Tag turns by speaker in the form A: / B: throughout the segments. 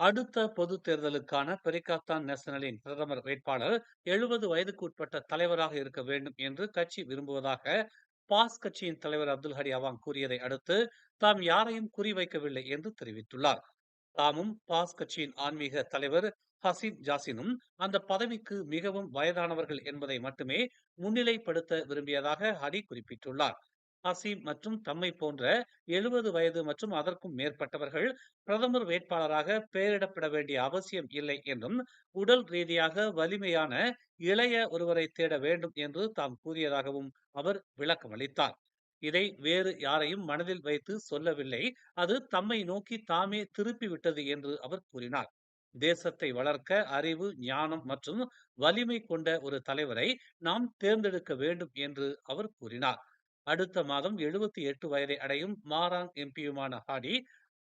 A: அடுத்த பொது தேர்தலுக்கான பெரிகாத்தான் நேஷனலின் பிரதமர் வேட்பாளர் 70 வயதுக்கு உட்பட்ட தலைவராக இருக்க வேண்டும் என்று கட்சி விரும்புவதாக பாஸ் கட்சியின் தலைவர் அப்துல் ஹடி அவாங் கூறியதை அடுத்து தாம் யாரையும் குறிவைக்கவில்லை என்று தெரிவித்துள்ளார். தாமும் பாஸ் கட்சியின் ஆன்மீக தலைவர் ஹசீன் ஜாசினும் அந்த பதவிக்கு மிகவும் வயதானவர்கள் என்பதை மட்டுமே முன்னிலைப்படுத்த விரும்பியதாக ஹடி குறிப்பிட்டுள்ளார். ஹசீம் மற்றும் தம்மை போன்ற 70 வயது மற்றும் அதற்கும் மேற்பட்டவர்கள் பிரதமர் வேட்பாளராக பெயரிடப்பட வேண்டிய அவசியம் இல்லை என்றும், உடல் ரீதியாக வலிமையான இளைய ஒருவரை தேட வேண்டும் என்று தாம் கூறியதாகவும் அவர் விளக்கமளித்தார். இதை வேறு யாரையும் மனதில் வைத்து சொல்லவில்லை. அது தம்மை நோக்கி தாமே திருப்பிவிட்டது என்று அவர் கூறினார். தேசத்தை வளர்க்க அறிவு, ஞானம் மற்றும் வலிமை கொண்ட ஒரு தலைவரை நாம் தேர்ந்தெடுக்க வேண்டும் என்று அவர் கூறினார். அடுத்த மாதம் 78 வயதை அடையும் மாராங் எம்பியுமான ஹாடி,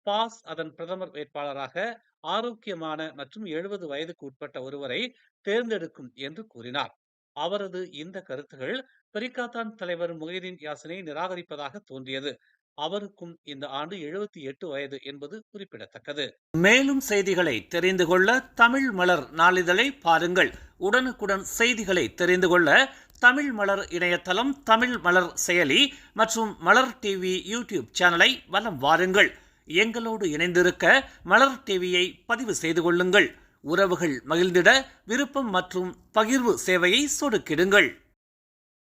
A: பாஸ் அதன் பிரதமர் வேட்பாளராக ஆரோக்கியமான மற்றும் 70 வயதுக்கு உட்பட்ட ஒருவரை தேர்ந்தெடுக்கும் என்று கூறினார். அவரது இந்த கருத்துகள் பெரிகாத்தான் தலைவர் முஹிதீன் யாசினை நிராகரிப்பதாக தோன்றியது. அவருக்கும் இந்த ஆண்டு 78 வயது என்பது குறிப்பிடத்தக்கது. மேலும் செய்திகளை தெரிந்து கொள்ள தமிழ் மலர் நாளிதழை பாருங்கள். உடனுக்குடன் செய்திகளை தெரிந்து கொள்ள தமிழ் மலர் இணையதளம், தமிழ் மலர் செயலி மற்றும் மலர் டிவி யூடியூப் சேனலை வலம் வாருங்கள். எங்களோடு இணைந்திருக்க மலர் டிவியை பதிவு செய்து கொள்ளுங்கள். உறவுகள் மகிழ்ந்திட விருப்பம் மற்றும் பகிர்வு சேவையை சொடுக்கிடுங்கள்.